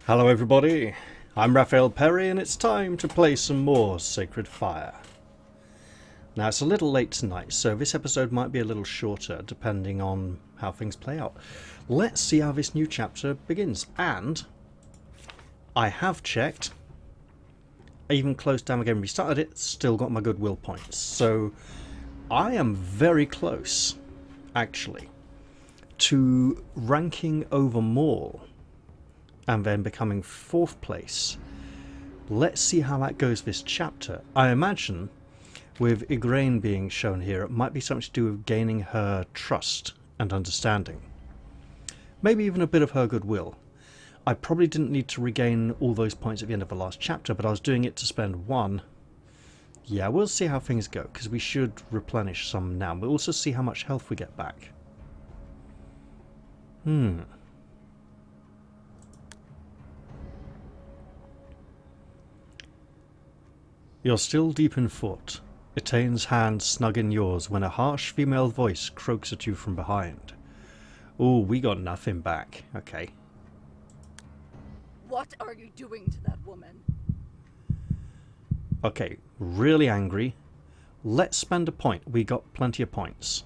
Hello everybody, I'm Raphael Perry and it's time to play some more Sacred Fire. Now it's a little late tonight, so this episode might be a little shorter depending on how things play out. Let's see how this new chapter begins, and I have checked, even closed down again, restarted it, still got my goodwill points. So I am very close, actually, to ranking over Maul and then becoming 4th place. Let's see how that goes this chapter. I imagine with Igraine being shown here, it might be something to do with gaining her trust and understanding. Maybe even a bit of her goodwill. I probably didn't need to regain all those points at the end of the last chapter, but I was doing it to spend one. Yeah, we'll see how things go, because we should replenish some now. We'll also see how much health we get back. You're still deep in thought. Etaine's hand snug in yours when a harsh female voice croaks at you from behind. Oh, we got nothing back. Okay. What are you doing to that woman? Okay, really angry. Let's spend a point. We got plenty of points.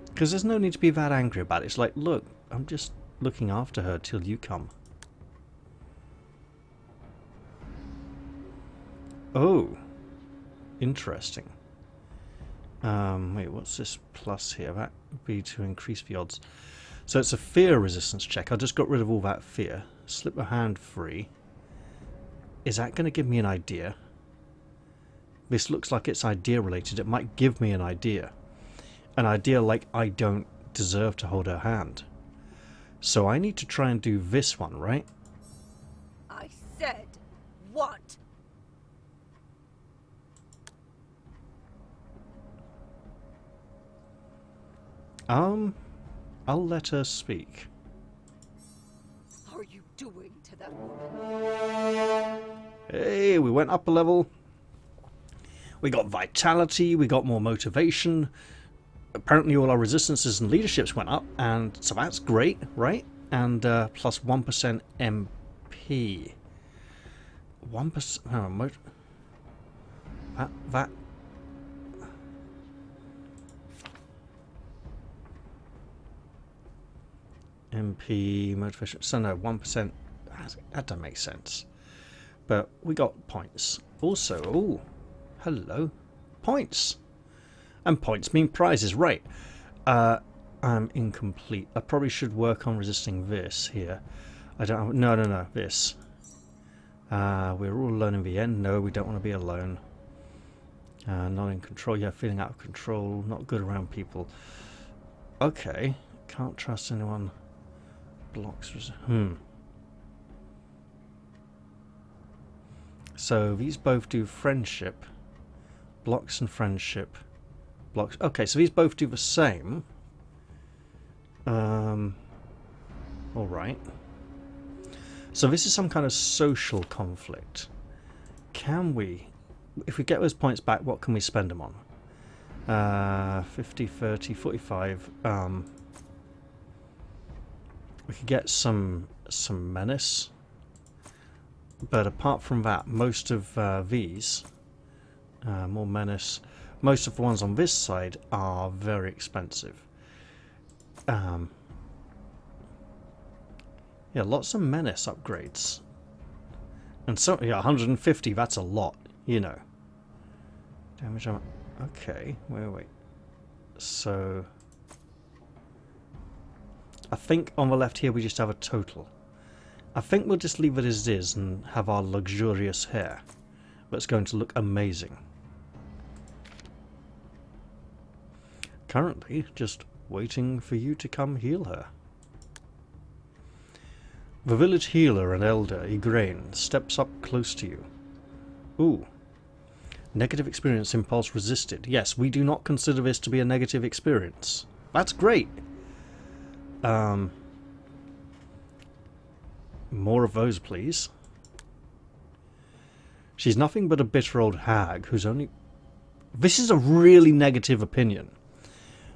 Because there's no need to be that angry about it. It's like, look, I'm just looking after her till you come. Oh, interesting. Wait, what's this plus here? That would be to increase the odds. So it's a fear resistance check. I just got rid of all that fear. Slip a hand free. Is that going to give me an idea? This looks like it's idea related. It might give me an idea. An idea like I don't deserve to hold her hand. So I need to try and do this one, right? I said, what? I'll let her speak. Are you doing to that woman? Hey, we went up a level. We got vitality, we got more motivation. Apparently all our resistances and leaderships went up, and so that's great, right? And plus 1% MP. 1%... Oh, that... MP motivation. So no, 1%. That doesn't make sense. But we got points. Also, oh, hello, points. And points mean prizes, right? I'm incomplete. I probably should work on resisting this here. I don't have, no, this. We're all alone in the end. No, we don't want to be alone. Not in control. Yeah, feeling out of control. Not good around people. Okay, can't trust anyone. Blocks. So these both do friendship. Blocks and friendship. Blocks. Okay, so these both do the same. Alright. So this is some kind of social conflict. Can we, if we get those points back, what can we spend them on? 50, 30, 45. We could get some menace. But apart from that, most of these, more menace, most of the ones on this side are very expensive. Yeah, lots of menace upgrades. And so, yeah, 150, that's a lot, you know. Damage on... Okay, wait. So... I think on the left here we just have a total. I think we'll just leave it as it is and have our luxurious hair. That's going to look amazing. Currently, just waiting for you to come heal her. The village healer and elder, Igraine, steps up close to you. Ooh. Negative experience impulse resisted. Yes, we do not consider this to be a negative experience. That's great. More of those, please. She's nothing but a bitter old hag whose only... This is a really negative opinion.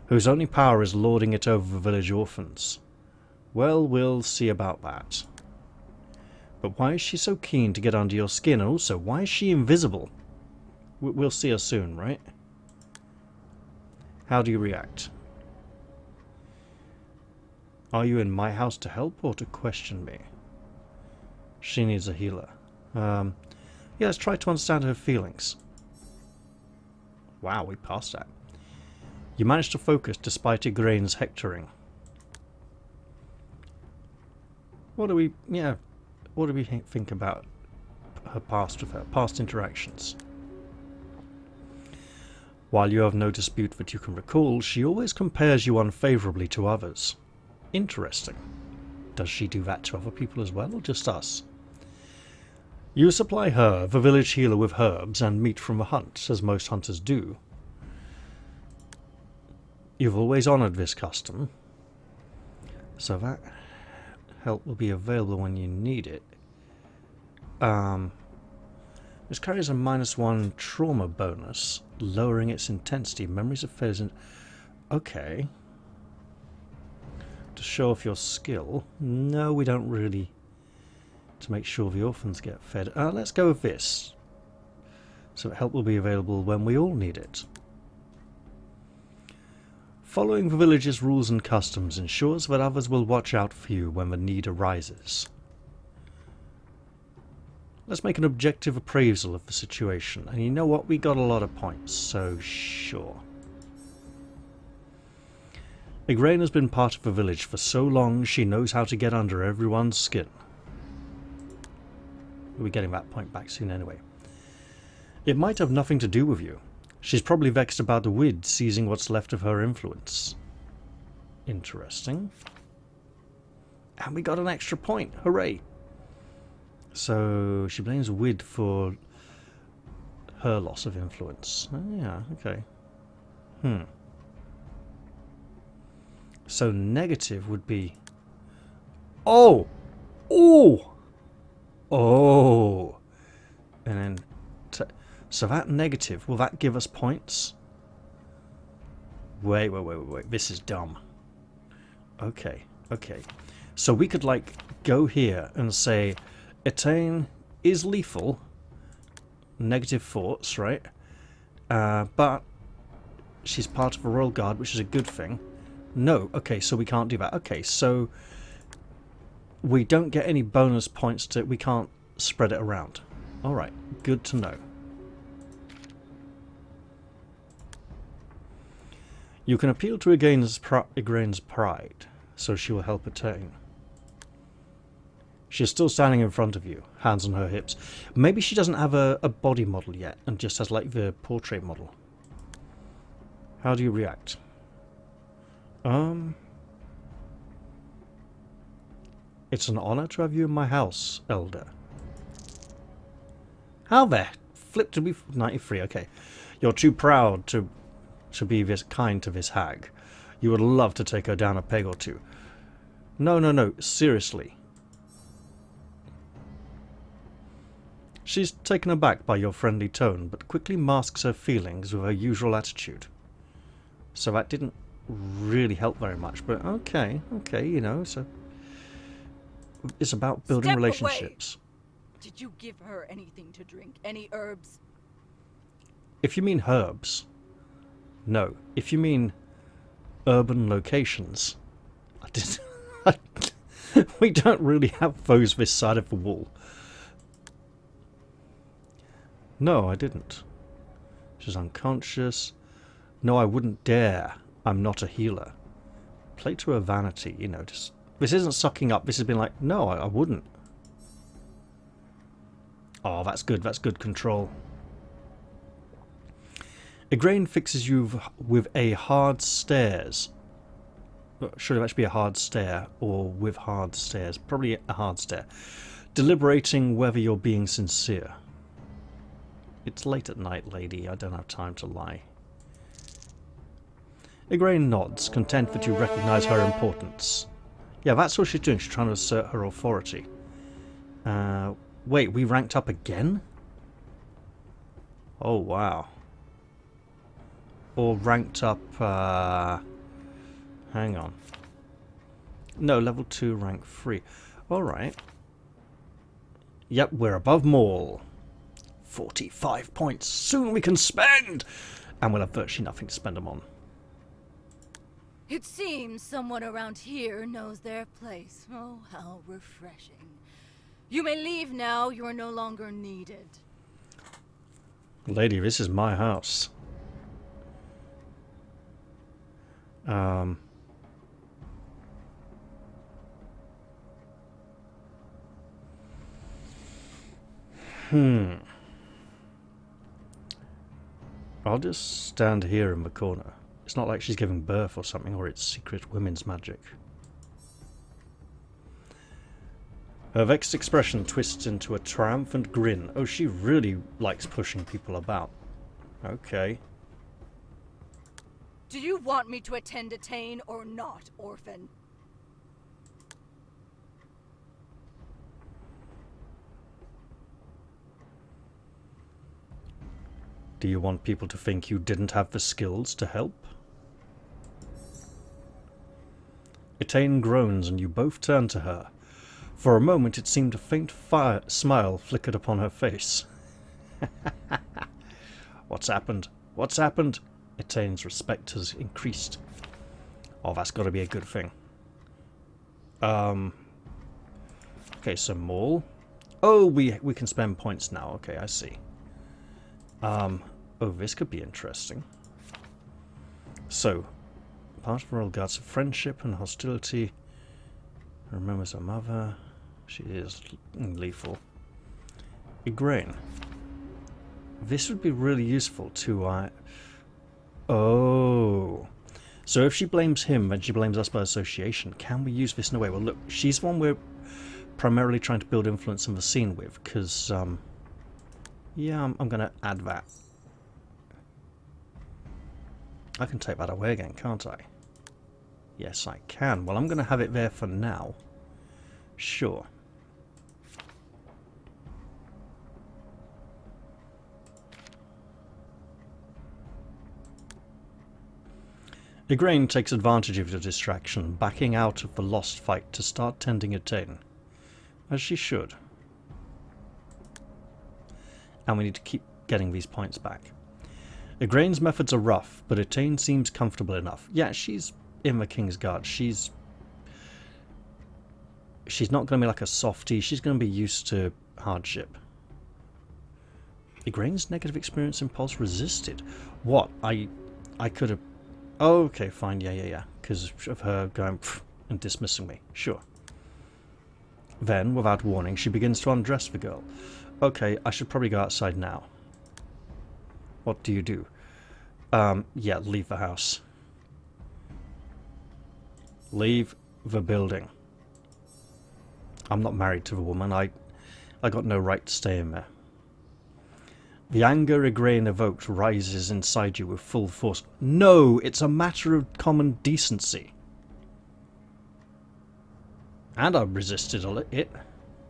Whose only power is lording it over the village orphans. Well, we'll see about that. But why is she so keen to get under your skin? And also, why is she invisible? We'll see her soon, right? How do you react? Are you in my house to help or to question me? She needs a healer. Yeah, let's try to understand her feelings. Wow, we passed that. You managed to focus despite Igraine's hectoring. What do we think about her past with her, past interactions? While you have no dispute that you can recall, she always compares you unfavourably to others. Interesting. Does she do that to other people as well, or just us? You supply her, the village healer, with herbs and meat from the hunt, as most hunters do. You've always honoured this custom, so that help will be available when you need it. This carries a -1 trauma bonus, lowering its intensity. Memories of failures in... Okay. To show off your skill. No, we don't really. To make sure the orphans get fed. Let's go with this. So help will be available when we all need it. Following the village's rules and customs ensures that others will watch out for you when the need arises. Let's make an objective appraisal of the situation. And you know what? We got a lot of points, so sure. Igraine has been part of the village for so long, she knows how to get under everyone's skin. We'll be getting that point back soon anyway. It might have nothing to do with you. She's probably vexed about the Wid seizing what's left of her influence. Interesting. And we got an extra point. Hooray! So she blames Wid for her loss of influence. Oh yeah, okay. So negative would be... Oh! Oh! Oh! And then... So that negative, will that give us points? Wait. This is dumb. Okay. So we could, like, go here and say... Etain is lethal. Negative thoughts, right? But she's part of a royal guard, which is a good thing. No, okay, so we can't do that. Okay, so we don't get any bonus points to... We can't spread it around. Alright, good to know. You can appeal to Igraine's pride, so she will help attain. She's still standing in front of you, hands on her hips. Maybe she doesn't have a body model yet, and just has like the portrait model. How do you react? It's an honor to have you in my house, Elder. How the flip to be 93? Okay, you're too proud to be this kind to this hag. You would love to take her down a peg or two. No, seriously. She's taken aback by your friendly tone, but quickly masks her feelings with her usual attitude. So that didn't really help very much, but okay, you know, so it's about building Step relationships. Away. Did you give her anything to drink? Any herbs? If you mean herbs, no. If you mean urban locations, I didn't. We don't really have those this side of the wall. No, I didn't. She's unconscious. No, I wouldn't dare. I'm not a healer. Play to her vanity, you know. Just this isn't sucking up. This has been like, no, I wouldn't. Oh, that's good. That's good control. Igraine fixes you with a hard stares. Should it actually be a hard stare or with hard stares? Probably a hard stare. Deliberating whether you're being sincere. It's late at night, lady. I don't have time to lie. Igraine nods, content that you recognise her importance. Yeah, that's what she's doing. She's trying to assert her authority. Wait, we ranked up again? Oh, wow. Or ranked up, hang on. No, level 2, rank 3. Alright. Yep, we're above Maul. 45 points. Soon we can spend! And we'll have virtually nothing to spend them on. It seems someone around here knows their place. Oh, how refreshing. You may leave now. You are no longer needed. Lady, this is my house. I'll just stand here in the corner. It's not like she's giving birth or something, or it's secret women's magic. Her vexed expression twists into a triumphant grin. Oh, she really likes pushing people about. Okay. Do you want me to attend to Tane or not, orphan? Do you want people to think you didn't have the skills to help? Etane groans and you both turn to her. For a moment it seemed a faint smile flickered upon her face. What's happened? What's happened? Etane's respect has increased. Oh, that's got to be a good thing. Okay, so Maul. Oh, we can spend points now. Okay, I see. Oh, this could be interesting. So, part of her regards of friendship and hostility. Remembers her mother. She is lethal. Igraine. This would be really useful to... Oh. So if she blames him, then she blames us by association. Can we use this in a way? Well, look, she's the one we're primarily trying to build influence in the scene with, because... yeah, I'm going to add that. I can take that away again, can't I? Yes, I can. Well, I'm going to have it there for now. Sure. Igraine takes advantage of the distraction, backing out of the lost fight to start tending Etane. As she should. And we need to keep getting these points back. Igraine's methods are rough, but Etane seems comfortable enough. Yeah, she's in the King's Guard. She's not going to be like a softie. She's going to be used to hardship. Igraine's negative experience impulse resisted. What? I could have... Oh, okay, fine. Yeah. Because of her going and dismissing me. Sure. Then, without warning, she begins to undress the girl. Okay, I should probably go outside now. What do you do? Yeah, leave the house. Leave the building. I'm not married to the woman. I got no right to stay in there. The anger Igraine evoked rises inside you with full force. No, it's a matter of common decency. And I resisted it,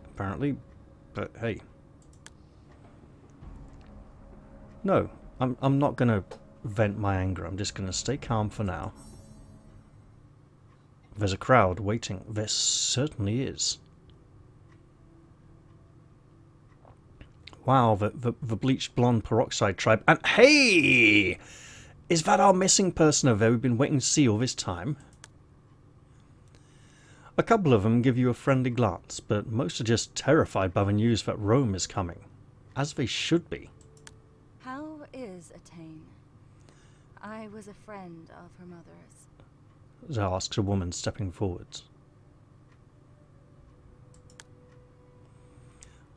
apparently. But hey. No, I'm not going to vent my anger. I'm just going to stay calm for now. There's a crowd waiting. There certainly is. Wow, the bleached blonde peroxide tribe. And hey! Is that our missing person over there we've been waiting to see all this time? A couple of them give you a friendly glance, but most are just terrified by the news that Rome is coming. As they should be. How is Etane? I was a friend of her mother's. Asks a woman stepping forwards.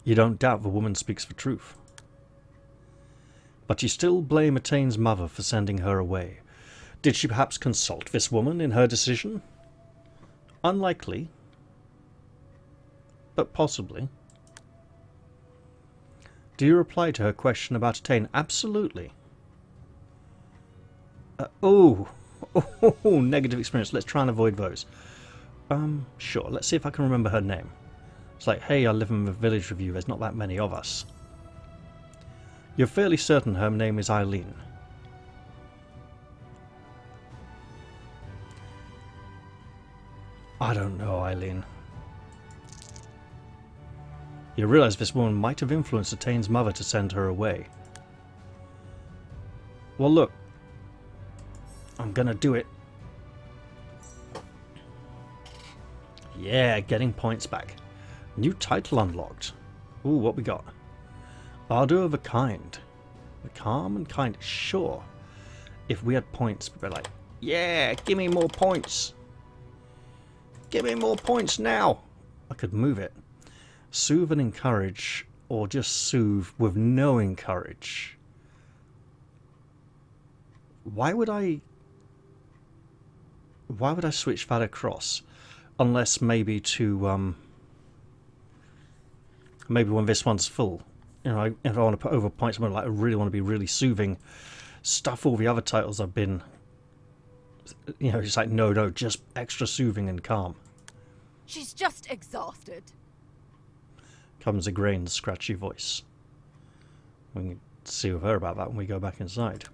You don't doubt the woman speaks the truth. But you still blame Etane's mother for sending her away. Did she perhaps consult this woman in her decision? Unlikely. But possibly. Do you reply to her question about Etane? Absolutely. Oh, negative experience. Let's try and avoid those. Sure. Let's see if I can remember her name. It's like, hey, I live in the village with you. There's not that many of us. You're fairly certain her name is Eileen. I don't know, Eileen. You realise this woman might have influenced Atane's mother to send her away. Well, look. I'm gonna do it. Yeah, getting points back. New title unlocked. Ooh, what we got? Ardor of a kind. The calm and kind. Sure. If we had points, we'd be like, yeah, give me more points. Give me more points now. I could move it. Soothe and encourage, or just soothe with no encourage. Why would I switch that across? Unless maybe to maybe when this one's full. You know, if I want to put over points, I really want to be really soothing. Stuff all the other titles I've been, you know, it's like no, just extra soothing and calm. She's just exhausted. Comes Igraine's scratchy voice. We can see with her about that when we go back inside.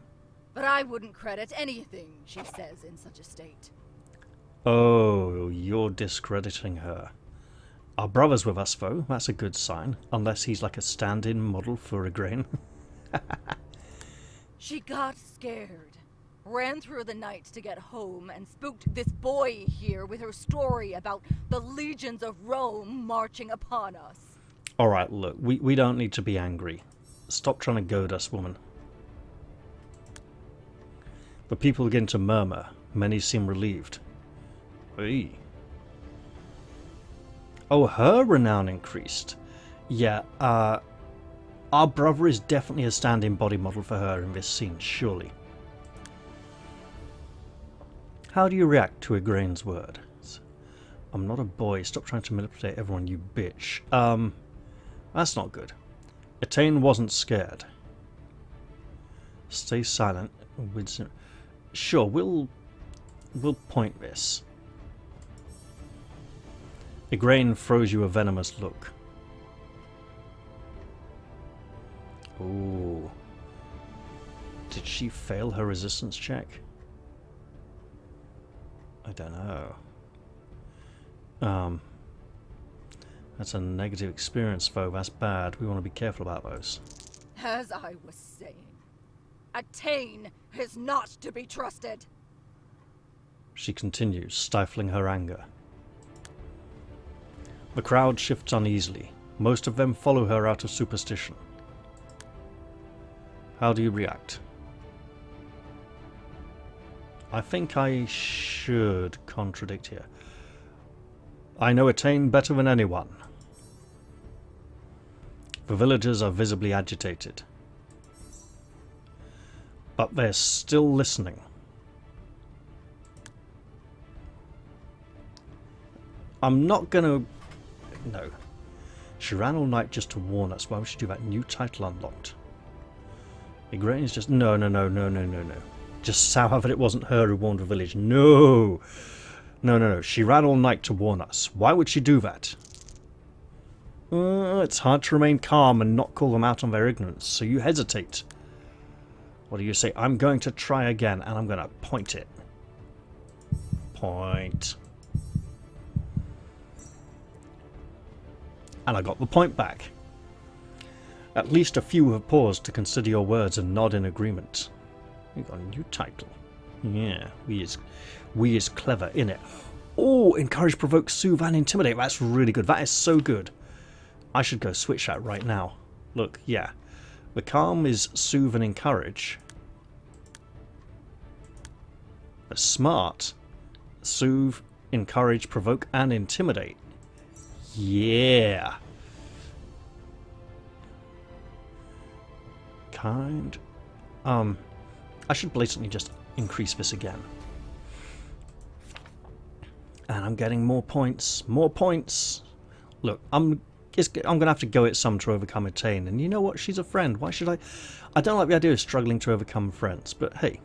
But I wouldn't credit anything she says in such a state. Oh, you're discrediting her. Our brother's with us, though. That's a good sign. Unless he's like a stand-in model for Igraine. She got scared. Ran through the night to get home and spooked this boy here with her story about the legions of Rome marching upon us. Alright, look, we don't need to be angry. Stop trying to goad us, woman. The people begin to murmur. Many seem relieved. Hey. Oh, her renown increased. Yeah, our brother is definitely a stand-in body model for her in this scene, surely. How do you react to Igraine's words? I'm not a boy. Stop trying to manipulate everyone, you bitch. That's not good. Atane wasn't scared. Stay silent. Sure, we'll point this. Igraine throws you a venomous look. Ooh. Did she fail her resistance check? I don't know. That's a negative experience, though. That's bad. We want to be careful about those. As I was saying, Atane is not to be trusted. She continues, stifling her anger. The crowd shifts uneasily. Most of them follow her out of superstition. How do you react? I think I should contradict here. I know Atane better than anyone. The villagers are visibly agitated. But they're still listening. I'm not gonna... No. She ran all night just to warn us. Why would she do that? New title unlocked. Igraine is just... No. Just somehow that it wasn't her who warned the village. No. She ran all night to warn us. Why would she do that? It's hard to remain calm and not call them out on their ignorance, so you hesitate. What do you say? I'm going to try again, and I'm going to point it. Point. And I got the point back. At least a few have paused to consider your words and nod in agreement. We got a new title. Yeah, we is clever, innit? Oh, encourage, provoke, soothe, and intimidate. That's really good. That is so good. I should go switch that right now. Look, yeah. The calm is soothe and encourage. The smart, soothe, encourage, provoke, and intimidate. Yeah. Kind. I should blatantly just increase this again. And I'm getting more points. More points. Look, I'm going to have to go at some to overcome Atane. And you know what? She's a friend. Why should I? I don't like the idea of struggling to overcome friends. But hey,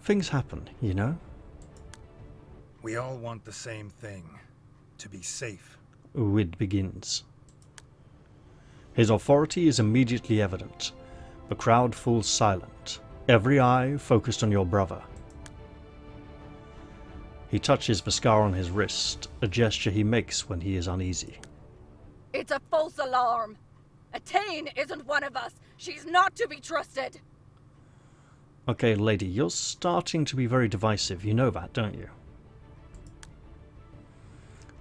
things happen, you know? We all want the same thing. To be safe. Uwid begins. His authority is immediately evident. The crowd falls silent. Every eye focused on your brother. He touches the scar on his wrist, a gesture he makes when he is uneasy. It's a false alarm. Attain isn't one of us. She's not to be trusted. Okay, lady, you're starting to be very divisive. You know that, don't you?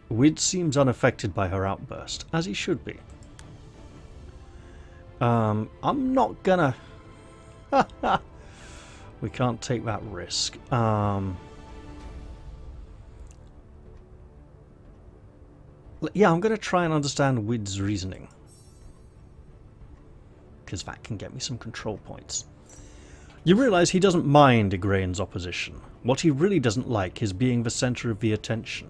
Wid seems unaffected by her outburst, as he should be. I'm not gonna... We can't take that risk. Yeah, I'm going to try and understand Wid's reasoning. Because that can get me some control points. You realise he doesn't mind Igraine's opposition. What he really doesn't like is being the centre of the attention.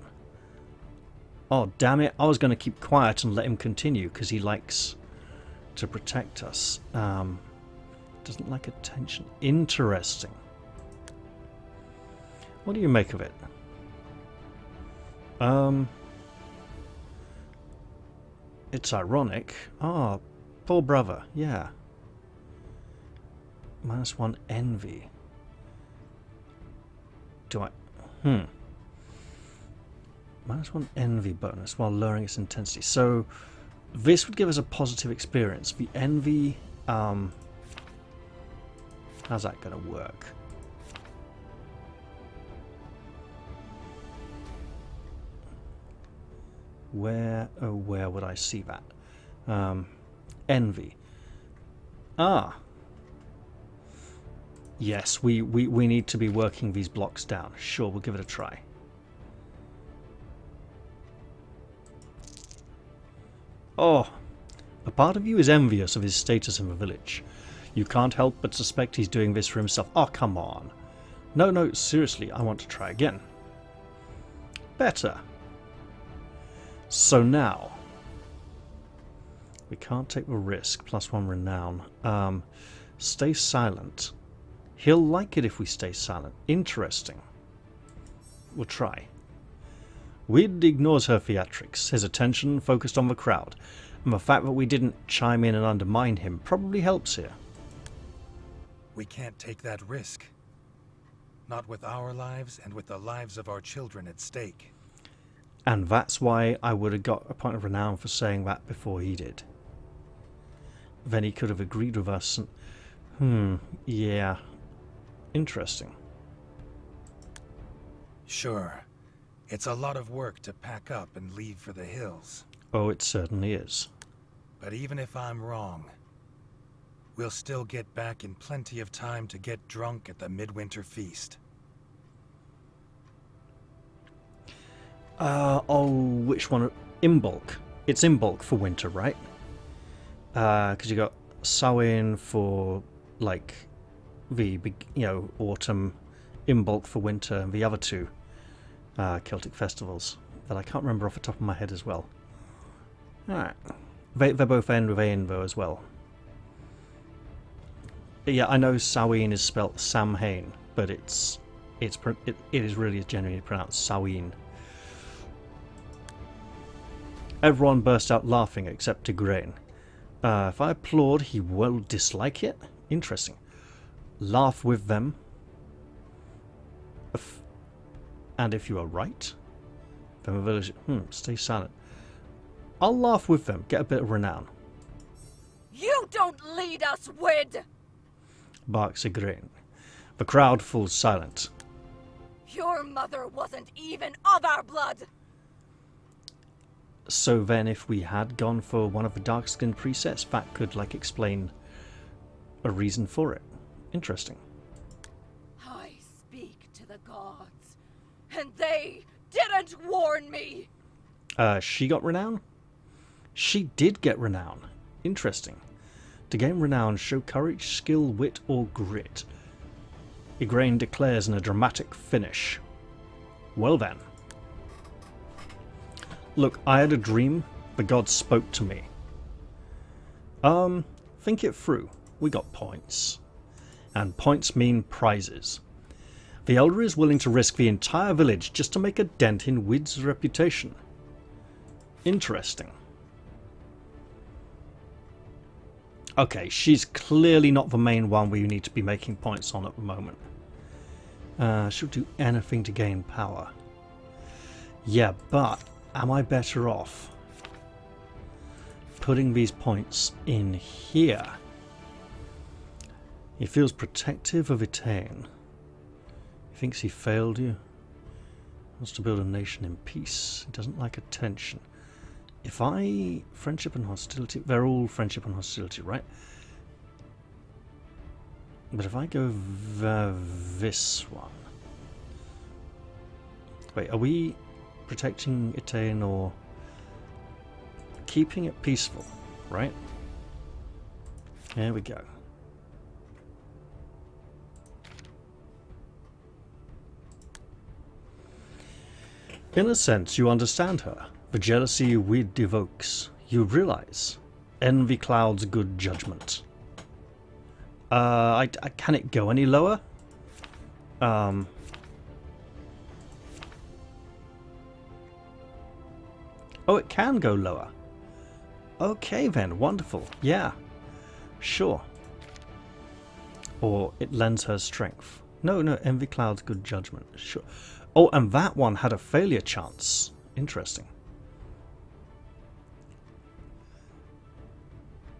Oh, damn it. I was going to keep quiet and let him continue because he likes to protect us. Doesn't like attention. Interesting. What do you make of it? It's ironic. Ah, poor brother. Yeah. -1 envy. Do I... -1 envy bonus while lowering its intensity. So, this would give us a positive experience. The envy... how's that going to work? Where, oh, where would I see that? Envy. Ah. Yes, we need to be working these blocks down. Sure, we'll give it a try. Oh. A part of you is envious of his status in the village. You can't help but suspect he's doing this for himself. Oh, come on. No, seriously, I want to try again. Better. So now, we can't take the risk, +1 renown. Stay silent. He'll like it if we stay silent. Interesting. We'll try. Wid ignores her theatrics, his attention focused on the crowd, and the fact that we didn't chime in and undermine him probably helps here. We can't take that risk. Not with our lives and with the lives of our children at stake. And that's why I would have got a point of renown for saying that before he did. Then he could have agreed with us and... yeah. Interesting. Sure. It's a lot of work to pack up and leave for the hills. Oh, it certainly is. But even if I'm wrong, we'll still get back in plenty of time to get drunk at the midwinter feast. Which one? Imbolc. It's Imbolc for winter, right? Because you got Samhain for, like, the, autumn, Imbolc for winter, and the other two Celtic festivals that I can't remember off the top of my head as well. Alright. They both end with Ain, though, as well. Yeah, I know Samhain is spelt Samhain, but it is really genuinely pronounced Samhain. Everyone burst out laughing except Igraine. If I applaud, he will dislike it? Interesting. Laugh with them. And if you are right, then the village... stay silent. I'll laugh with them, get a bit of renown. You don't lead us, Wid! Barks Igraine. The crowd falls silent. Your mother wasn't even of our blood! So then if we had gone for one of the dark-skinned presets, that could, like, explain a reason for it. Interesting. I speak to the gods, and they didn't warn me! She got renown? She did get renown. Interesting. To gain renown, show courage, skill, wit, or grit. Igraine declares in a dramatic finish. Well then. Look, I had a dream. The gods spoke to me. Think it through. We got points. And points mean prizes. The Elder is willing to risk the entire village just to make a dent in Wid's reputation. Interesting. Okay, she's clearly not the main one we need to be making points on at the moment. She'll do anything to gain power. Yeah, but am I better off putting these points in here? He feels protective of Etain. He thinks he failed you. Wants to build a nation in peace. He doesn't like attention. If I... friendship and hostility... they're all friendship and hostility, right? But if I go this one... Wait, are we protecting Etain or keeping it peaceful, right? There we go. In a sense, you understand her. The jealousy Wid evokes. You realize. Envy clouds good judgment. Can it go any lower? Oh, it can go lower. Okay then, wonderful. Yeah, sure. Or it lends her strength. No, envy clouds good judgment. Sure. Oh, and that one had a failure chance. Interesting.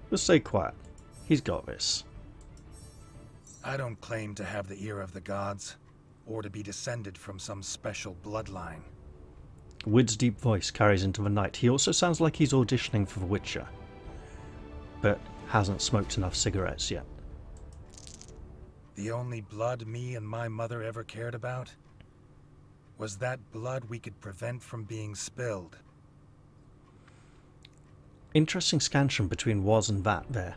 Just stay quiet. He's got this. I don't claim to have the ear of the gods, or to be descended from some special bloodline. Wid's deep voice carries into the night. He also sounds like he's auditioning for The Witcher, but hasn't smoked enough cigarettes yet. The only blood me and my mother ever cared about was that blood we could prevent from being spilled. Interesting scansion between was and that there.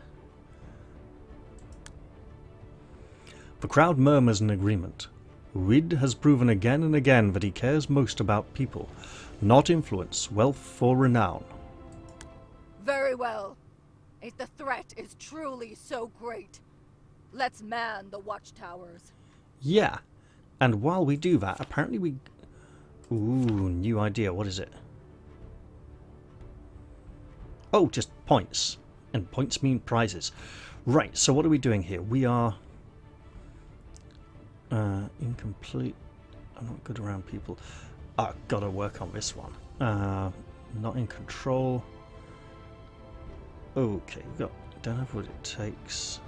The crowd murmurs in agreement. Wid has proven again and again that he cares most about people, not influence, wealth, or renown. Very well. If the threat is truly so great, let's man the watchtowers. Yeah, and while we do that, apparently we... Ooh, new idea. What is it? Oh, just points. And points mean prizes. Right, so what are we doing here? We are... incomplete. I'm not good around people. Gotta work on this one. Not in control. Okay, don't have what it takes.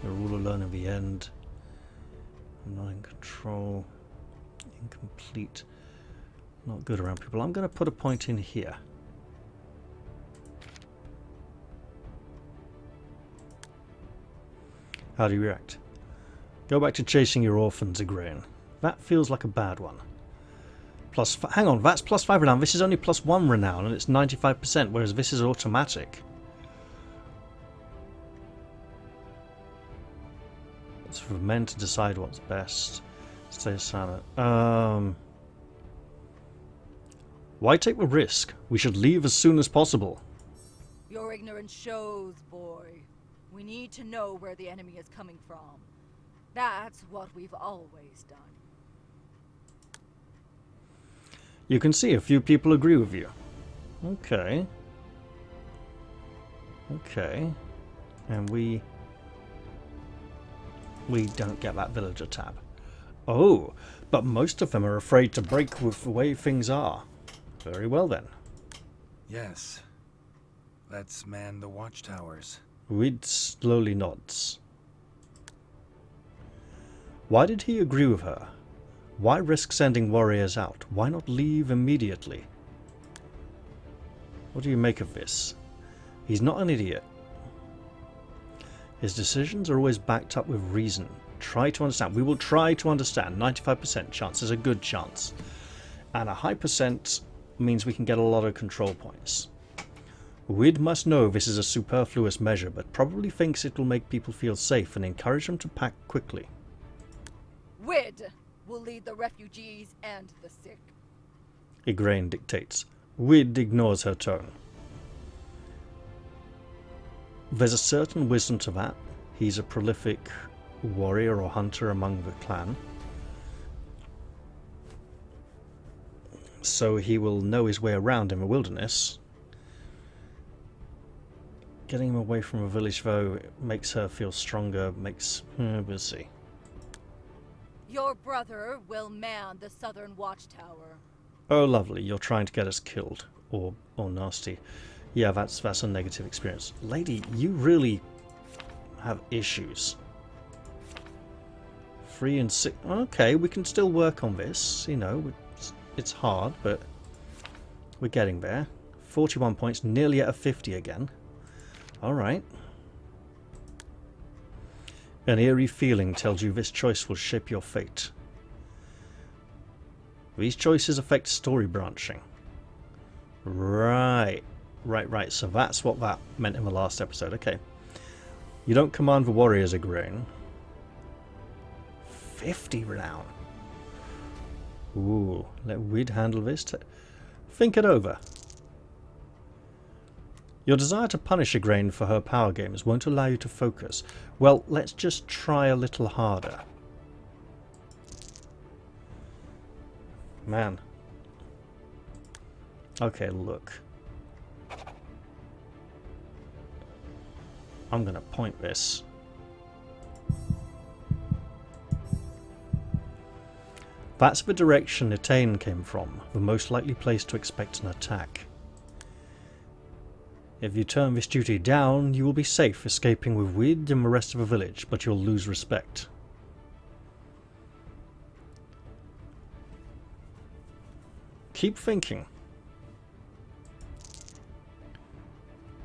The rule of learn in the end. I'm not in control. Incomplete. Not good around people. I'm going to put a point in here. How do you react? Go back to chasing your orphans, Igraine. That feels like a bad one. Hang on, that's +5 renown. This is only +1 renown, and it's 95%, whereas this is automatic. It's for men to decide what's best. Stay silent. Why take the risk? We should leave as soon as possible. Your ignorance shows, boy. We need to know where the enemy is coming from. That's what we've always done. You can see a few people agree with you. Okay. Okay. And we don't get that villager tab. Oh, but most of them are afraid to break with the way things are. Very well then. Yes. Let's man the watchtowers. Wid slowly nods. Why did he agree with her? Why risk sending warriors out? Why not leave immediately? What do you make of this? He's not an idiot. His decisions are always backed up with reason. Try to understand. We will try to understand. 95% chance is a good chance. And a high percent means we can get a lot of control points. Wid must know this is a superfluous measure, but probably thinks it will make people feel safe and encourage them to pack quickly. Wid will lead the refugees and the sick. Igraine dictates. Wid ignores her tone. There's a certain wisdom to that. He's a prolific warrior or hunter among the clan. So he will know his way around in the wilderness. Getting him away from a village, though, makes her feel stronger, we'll see. Your brother will man the southern watchtower. Oh, lovely. You're trying to get us killed. Or nasty. Yeah, that's a negative experience. Lady, you really have issues. 3 and 6. Okay, we can still work on this. You know, it's hard, but we're getting there. 41 points, nearly at a 50 again. Alright. An eerie feeling tells you this choice will shape your fate. These choices affect story branching. Right. Right. So that's what that meant in the last episode. Okay. You don't command the warriors a grain. 50 renown. Ooh. Let We'd handle this. Think it over. Your desire to punish a grain for her power games won't allow you to focus. Well, let's just try a little harder. Man. Okay, look. I'm gonna point this. That's the direction Etane came from, the most likely place to expect an attack. If you turn this duty down, you will be safe escaping with Wid and the rest of the village, but you'll lose respect. Keep thinking.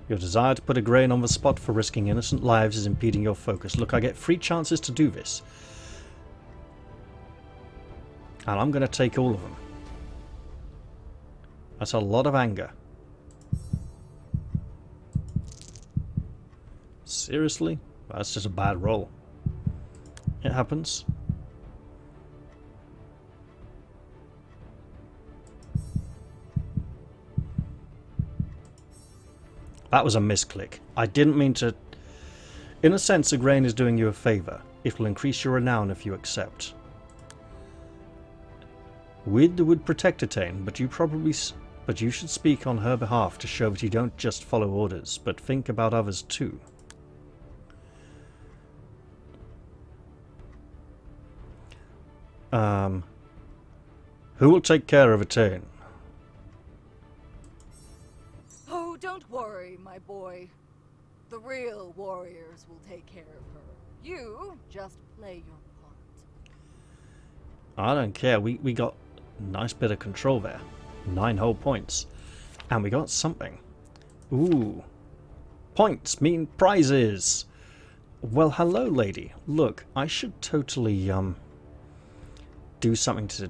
Your desire to put a grain on the spot for risking innocent lives is impeding your focus. Look, I get 3 chances to do this. And I'm going to take all of them. That's a lot of anger. Seriously? That's just a bad roll. It happens. That was a misclick. I didn't mean to... In a sense, a grain is doing you a favour. It will increase your renown if you accept. Wid would protect Etane, but you should speak on her behalf to show that you don't just follow orders, but think about others too. Who will take care of Etane? Oh, don't worry, my boy. The real warriors will take care of her. You just play your part. I don't care. We got a nice bit of control there. 9 whole points. And we got something. Ooh. Points mean prizes. Well, hello, lady. Look, I should totally do something to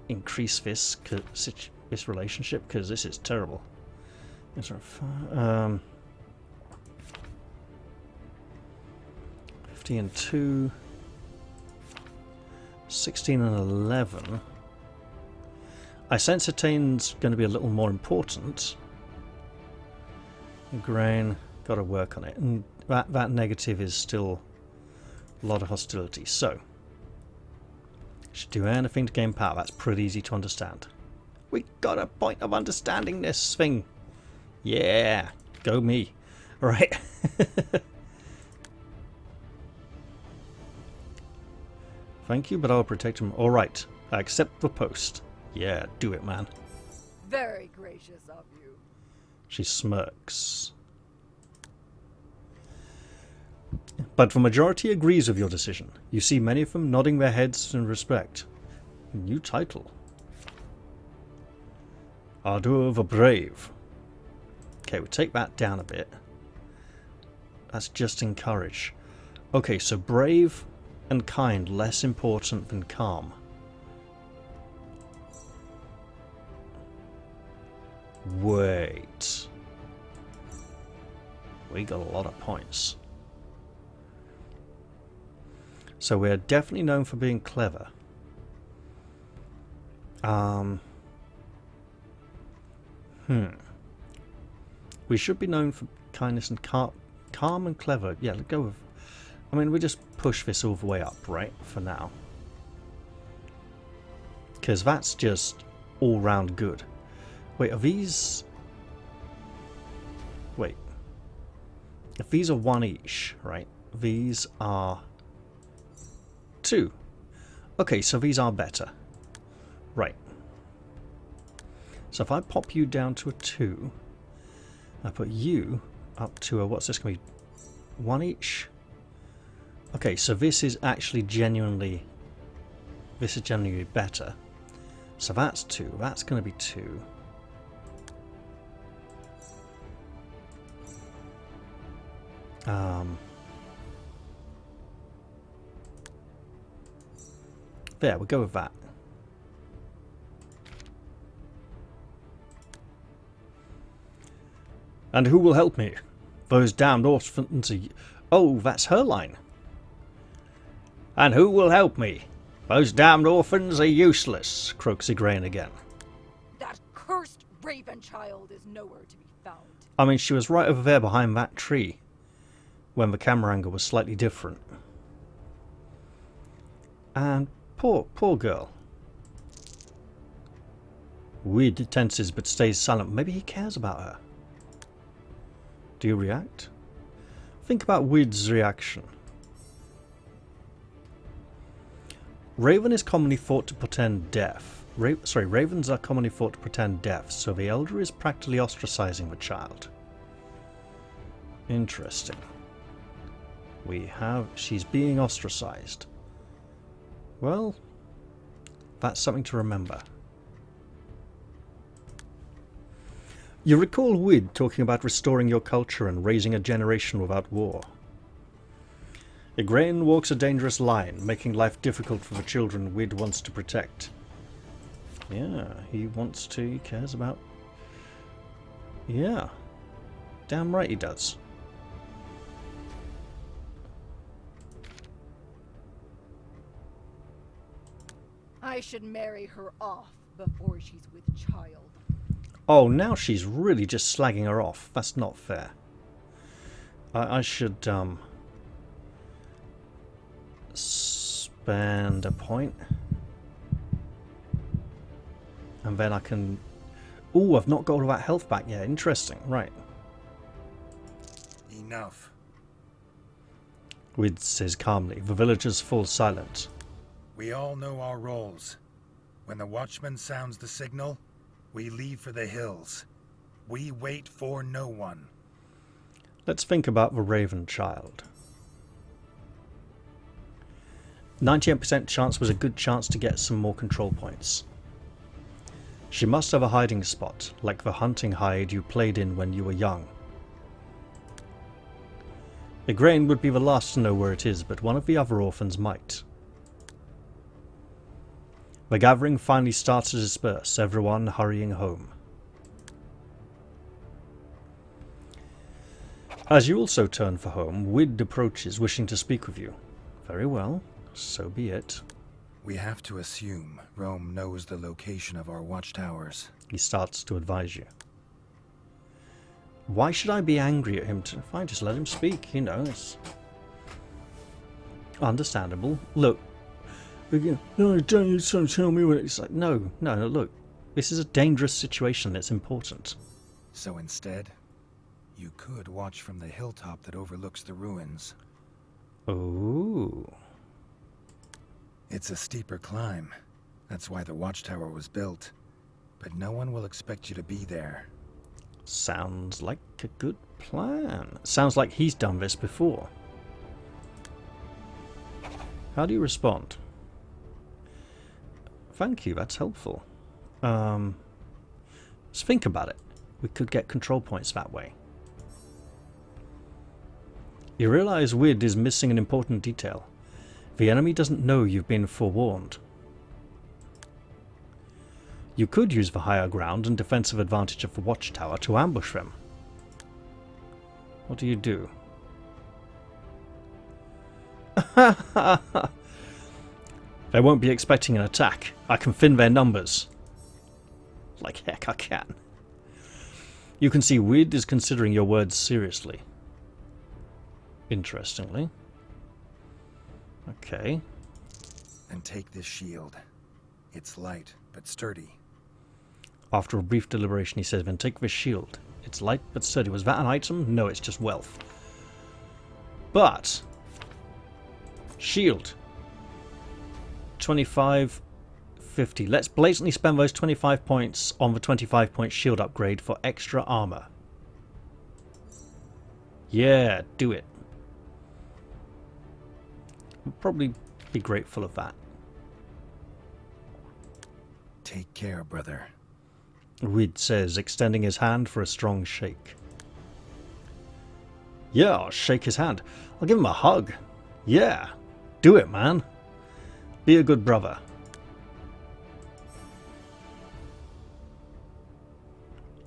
increase this relationship, because this is terrible. 50 and 2, 16 and 11. I sense Etane's going to be a little more important. Grain, got to work on it, and that negative is still a lot of hostilities. So should do anything to gain power. That's pretty easy to understand. We got a point of understanding this thing. Yeah, go me. All right. Thank you, but I'll protect him. All right, I accept the post. Yeah, do it, man. Very gracious of you. She smirks. But the majority agrees with your decision. You see many of them nodding their heads in respect. New title. Ardor the Brave. Okay, we'll take that down a bit. That's just encourage. Okay, so brave and kind, less important than calm. Wait. We got a lot of points. So we're definitely known for being clever. We should be known for kindness and calm and clever. Yeah, let's go with... I mean, we just push this all the way up, right? For now. Because that's just all round good. Wait, are these... Wait. If these are 1 each, right? These are 2. Okay, so these are better. Right. So if I pop you down to a 2, I put you up to a, what's this going to be? 1 each? Okay, so this is actually genuinely better. So that's 2. That's going to be 2. There, we'll go with that. And who will help me? Those damned orphans are... Oh, that's her line. And who will help me? Those damned orphans are useless, croaks Igraine again. That cursed raven child is nowhere to be found. I mean, she was right over there behind that tree when the camera angle was slightly different. And poor girl. Wid tenses but stays silent. Maybe he cares about her. Do you react? Think about Wid's reaction. Raven is commonly thought to portend death. Ravens are commonly thought to portend death, so the elder is practically ostracizing the child. Interesting. She's being ostracized. Well, that's something to remember. You recall Wid talking about restoring your culture and raising a generation without war. Igraine walks a dangerous line, making life difficult for the children Wid wants to protect. Yeah, he cares about... Yeah, damn right he does. I should marry her off before she's with child. Oh, now she's really just slagging her off. That's not fair. I should spend a point. And then I can... Ooh, I've not got all of that health back yet. Interesting. Right. Enough. Wid says calmly. The villagers fall silent. We all know our roles. When the watchman sounds the signal, we leave for the hills. We wait for no one. Let's think about the Raven child. 98% chance was a good chance to get some more control points. She must have a hiding spot, like the hunting hide you played in when you were young. Igraine would be the last to know where it is, but one of the other orphans might. The gathering finally starts to disperse, everyone hurrying home. As you also turn for home, Wid approaches, wishing to speak with you. Very well, so be it. We have to assume Rome knows the location of our watchtowers. He starts to advise you. Why should I be angry at him? Fine, just let him speak, you know, it's understandable. Look, no, don't you tell me what it's like. No, look, this is a dangerous situation, it's important. So instead, you could watch from the hilltop that overlooks the ruins. Oh. It's a steeper climb. That's why the watchtower was built. But no one will expect you to be there. Sounds like a good plan. Sounds like he's done this before. How do you respond? Thank you, that's helpful. Let's think about it. We could get control points that way. You realize Wid is missing an important detail. The enemy doesn't know you've been forewarned. You could use the higher ground and defensive advantage of the watchtower to ambush them. What do you do? They won't be expecting an attack. I can thin their numbers. Like heck I can. You can see Wid is considering your words seriously. Interestingly. Okay. And take this shield. It's light, but sturdy. After a brief deliberation, he says, then take this shield. It's light but sturdy. Was that an item? No, it's just wealth. But... shield. 25, 50. Let's blatantly spend those 25 points on the 25-point shield upgrade for extra armor. Yeah, do it. We'll probably be grateful of that. Take care, brother. Wid says, extending his hand for a strong shake. Yeah, I'll shake his hand. I'll give him a hug. Yeah, do it, man. Be a good brother.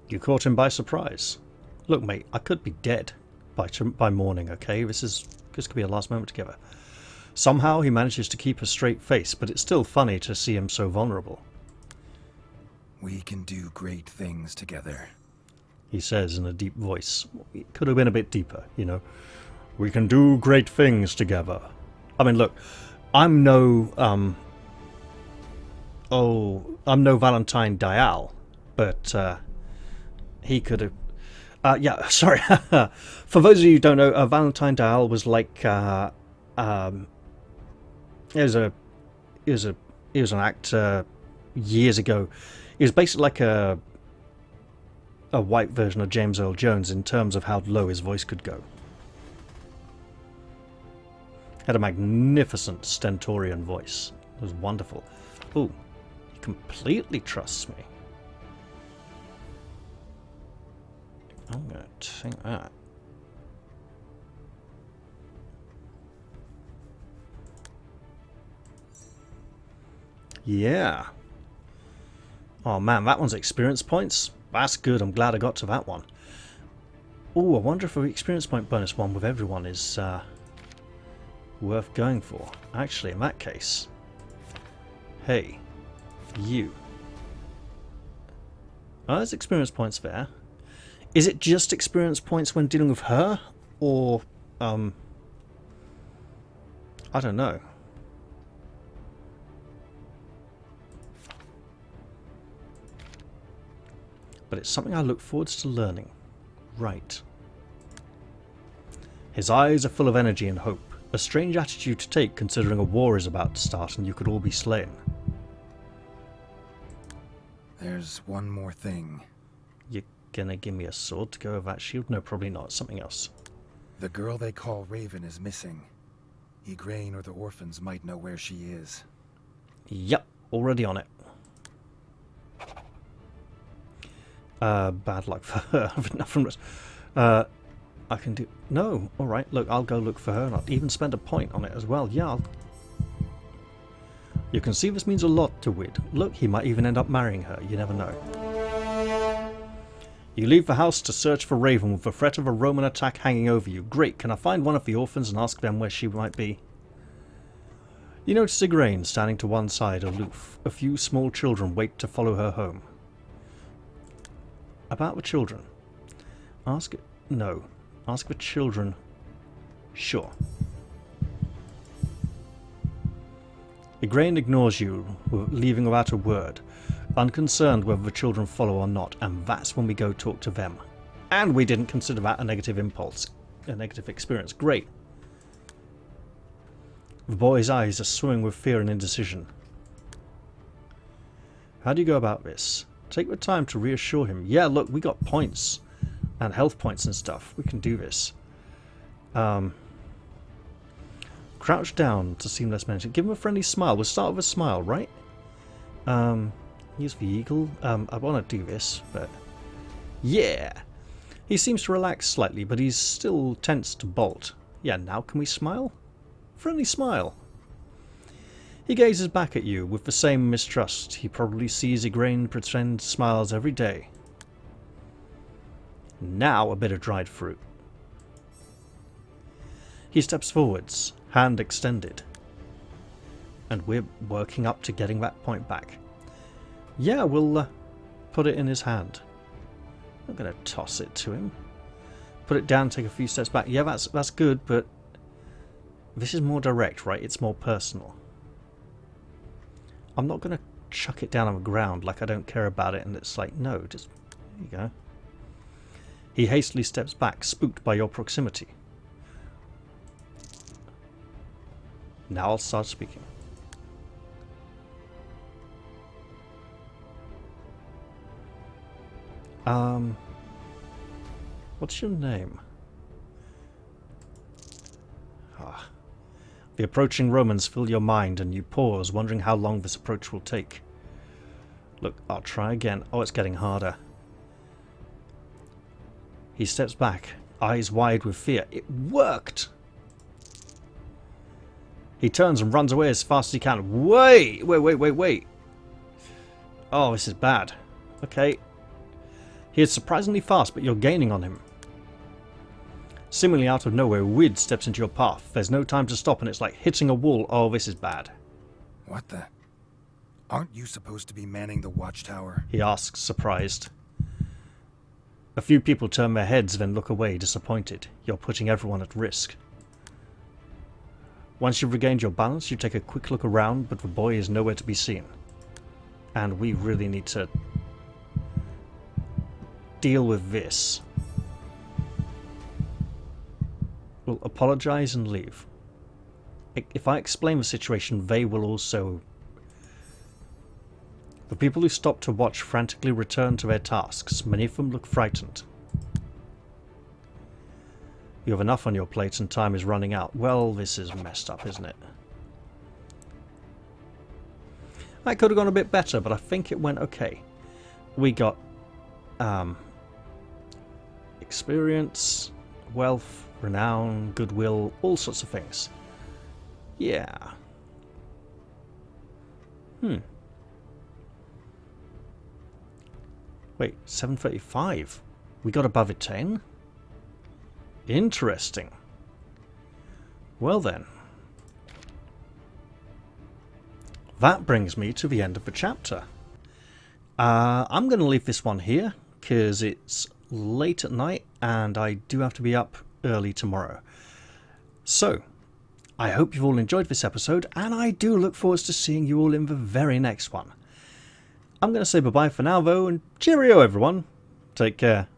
You caught him by surprise. Look, mate, I could be dead by morning, okay? This could be a last moment together. Somehow he manages to keep a straight face, but it's still funny to see him so vulnerable. We can do great things together, He says in a deep voice. It could have been a bit deeper, you know. We can do great things together. I mean, look, I'm no Valentine Dial, but he could have. Yeah, sorry. For those of you who don't know, Valentine Dial was like it was an actor years ago. He was basically like a white version of James Earl Jones in terms of how low his voice could go. Had a magnificent stentorian voice. It was wonderful. Ooh, he completely trusts me. I'm going to take that. Yeah. Oh man, that one's experience points. That's good. I'm glad I got to that one. Oh, I wonder if the experience point bonus one with everyone is worth going for. Actually, in that case, hey, you. Oh, there's experience points there. Is it just experience points when dealing with her? Or, I don't know. But it's something I look forward to learning. Right. His eyes are full of energy and hope. A strange attitude to take considering a war is about to start and you could all be slain. There's one more thing. You gonna give me a sword to go over that shield? No, probably not. Something else. The girl they call Raven is missing. Igraine or the orphans might know where she is. Yep, already on it. Bad luck for her. Nothing. I can do. No, all right. Look, I'll go look for her, and I'll even spend a point on it as well. Yeah. You can see this means a lot to Wid. Look, he might even end up marrying her. You never know. You leave the house to search for Raven with the threat of a Roman attack hanging over you. Great. Can I find one of the orphans and ask them where she might be? You notice Igraine standing to one side, aloof. A few small children wait to follow her home. About the children. Ask it. No. Ask the children. Sure. Igraine ignores you, leaving without a word, unconcerned whether the children follow or not, and that's when we go talk to them. And we didn't consider that a negative impulse, a negative experience. Great. The boy's eyes are swimming with fear and indecision. How do you go about this? Take the time to reassure him. Yeah, look, we got points and health points and stuff. We can do this. Crouch down to seem less menacing. Give him a friendly smile. We'll start with a smile, right? Use the eagle. I want to do this, but yeah. He seems to relax slightly, but he's still tense to bolt. Yeah, now can we smile? Friendly smile. He gazes back at you with the same mistrust. He probably sees Igraine pretend smiles every day. Now a bit of dried fruit. He steps forwards, hand extended. And we're working up to getting that point back. Yeah, we'll put it in his hand. I'm going to toss it to him. Put it down, take a few steps back. Yeah, that's good, but this is more direct, right? It's more personal. I'm not going to chuck it down on the ground like I don't care about it, and it's like, no, just, there you go. He hastily steps back, spooked by your proximity. Now I'll start speaking. What's your name? The approaching Romans fill your mind and you pause, wondering how long this approach will take. Look, I'll try again. Oh, it's getting harder. He steps back, eyes wide with fear. It worked! He turns and runs away as fast as he can. Wait! Oh, this is bad. Okay. He is surprisingly fast, but you're gaining on him. Seemingly out of nowhere, Wid steps into your path. There's no time to stop and it's like hitting a wall. Oh, this is bad. What the? Aren't you supposed to be manning the watchtower? He asks, surprised. A few people turn their heads, then look away, disappointed. You're putting everyone at risk. Once you've regained your balance, you take a quick look around, but the boy is nowhere to be seen. And we really need to deal with this. We'll apologize and leave. If I explain the situation, they will also... The people who stop to watch frantically return to their tasks. Many of them look frightened. You have enough on your plate and time is running out. Well, this is messed up, isn't it? That could have gone a bit better, but I think it went okay. We got experience, wealth, renown, goodwill, all sorts of things. Yeah. Wait, 735? We got above a 10? Interesting. Well then. That brings me to the end of the chapter. I'm going to leave this one here, because it's late at night, and I do have to be up early tomorrow. So, I hope you've all enjoyed this episode, and I do look forward to seeing you all in the very next one. I'm going to say bye-bye for now, though, and cheerio, everyone. Take care.